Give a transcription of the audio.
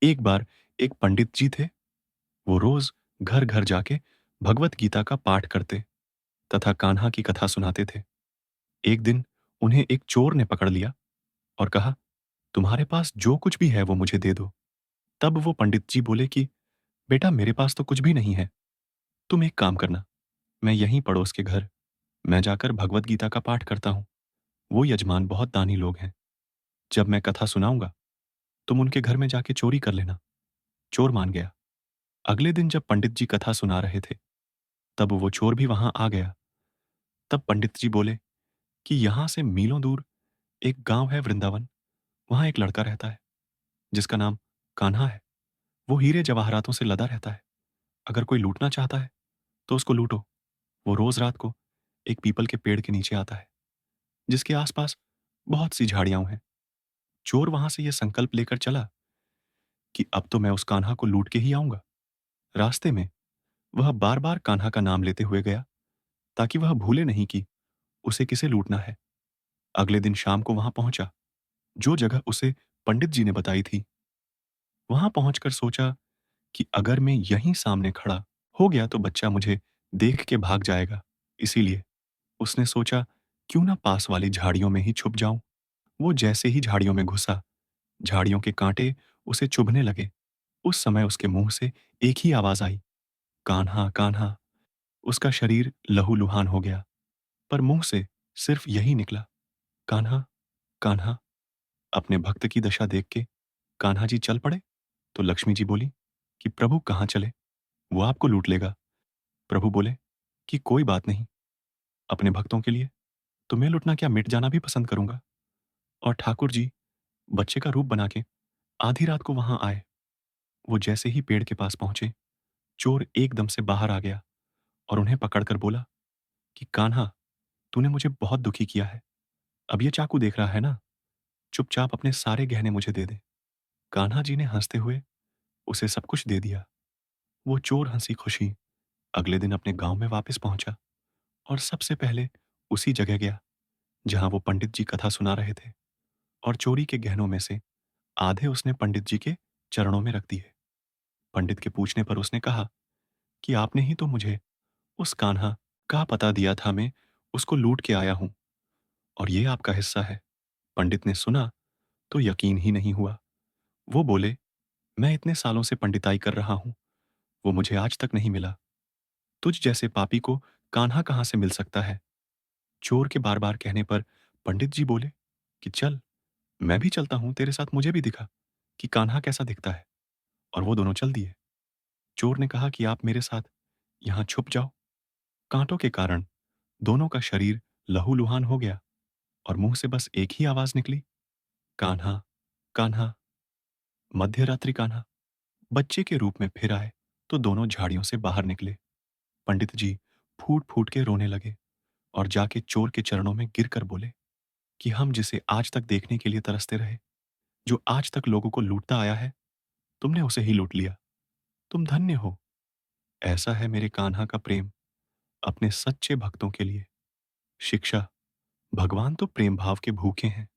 एक बार एक पंडित जी थे। वो रोज घर घर जाके भगवत गीता का पाठ करते तथा कान्हा की कथा सुनाते थे। एक दिन उन्हें एक चोर ने पकड़ लिया और कहा, तुम्हारे पास जो कुछ भी है वो मुझे दे दो। तब वो पंडित जी बोले कि बेटा, मेरे पास तो कुछ भी नहीं है। तुम एक काम करना, मैं यहीं पड़ोस के घर मैं जाकर भगवत गीता का पाठ करता हूँ। वो यजमान बहुत दानी लोग हैं। जब मैं कथा सुनाऊंगा तुम उनके घर में जाके चोरी कर लेना। चोर मान गया। अगले दिन जब पंडित जी कथा सुना रहे थे तब वो चोर भी वहां आ गया। तब पंडित जी बोले कि यहां से मीलों दूर एक गांव है वृंदावन। वहां एक लड़का रहता है जिसका नाम कान्हा है। वो हीरे जवाहरातों से लदा रहता है। अगर कोई लूटना चाहता है तो उसको लूटो। वो रोज रात को एक पीपल के पेड़ के नीचे आता है जिसके आसपास बहुत सी झाड़ियां हैं। चोर वहां से यह संकल्प लेकर चला कि अब तो मैं उस कान्हा को लूट के ही आऊंगा। रास्ते में वह बार बार कान्हा का नाम लेते हुए गया ताकि वह भूले नहीं कि उसे किसे लूटना है। अगले दिन शाम को वहां पहुंचा जो जगह उसे पंडित जी ने बताई थी। वहां पहुंचकर सोचा कि अगर मैं यहीं सामने खड़ा हो गया तो बच्चा मुझे देख के भाग जाएगा। इसीलिए उसने सोचा क्यों ना पास वाली झाड़ियों में ही छुप जाऊं। वो जैसे ही झाड़ियों में घुसा, झाड़ियों के कांटे उसे चुभने लगे। उस समय उसके मुंह से एक ही आवाज आई, कान्हा कान्हा। उसका शरीर लहूलुहान हो गया पर मुंह से सिर्फ यही निकला, कान्हा कान्हा। अपने भक्त की दशा देख के कान्हा जी चल पड़े तो लक्ष्मी जी बोली कि प्रभु कहाँ चले, वो आपको लूट लेगा। प्रभु बोले कि कोई बात नहीं, अपने भक्तों के लिए तुम्हें लुटना क्या, मिट जाना भी पसंद करूंगा। और ठाकुर जी बच्चे का रूप बना के आधी रात को वहां आए। वो जैसे ही पेड़ के पास पहुंचे चोर एकदम से बाहर आ गया और उन्हें पकड़कर बोला कि कान्हा, तूने मुझे बहुत दुखी किया है। अब ये चाकू देख रहा है ना, चुपचाप अपने सारे गहने मुझे दे दे। कान्हा जी ने हंसते हुए उसे सब कुछ दे दिया। वो चोर हंसी खुशी अगले दिन अपने गांव में वापस पहुंचा और सबसे पहले उसी जगह गया जहां वो पंडित जी कथा सुना रहे थे। और चोरी के गहनों में से आधे उसने पंडित जी के चरणों में रख दिए। पंडित के पूछने पर उसने कहा कि आपने ही तो मुझे उस कान्हा का पता दिया था, मैं उसको लूट के आया हूं और ये आपका हिस्सा है। पंडित ने सुना तो यकीन ही नहीं हुआ। वो बोले, मैं इतने सालों से पंडिताई कर रहा हूं, वो मुझे आज तक नहीं मिला। तुझ जैसे पापी को कान्हा कहां से मिल सकता है। चोर के बार बार कहने पर पंडित जी बोले कि चल, मैं भी चलता हूं तेरे साथ, मुझे भी दिखा कि कान्हा कैसा दिखता है। और वो दोनों चल दिए। चोर ने कहा कि आप मेरे साथ यहां छुप जाओ। कांटों के कारण दोनों का शरीर लहूलुहान हो गया और मुंह से बस एक ही आवाज निकली, कान्हा कान्हा। मध्य रात्रि कान्हा बच्चे के रूप में फिर आए तो दोनों झाड़ियों से बाहर निकले। पंडित जी फूट फूट के रोने लगे और जाके चोर के चरणों में गिरकर बोले कि हम जिसे आज तक देखने के लिए तरसते रहे, जो आज तक लोगों को लूटता आया है, तुमने उसे ही लूट लिया। तुम धन्य हो। ऐसा है मेरे कान्हा का प्रेम अपने सच्चे भक्तों के लिए। शिक्षा, भगवान तो प्रेम भाव के भूखे हैं।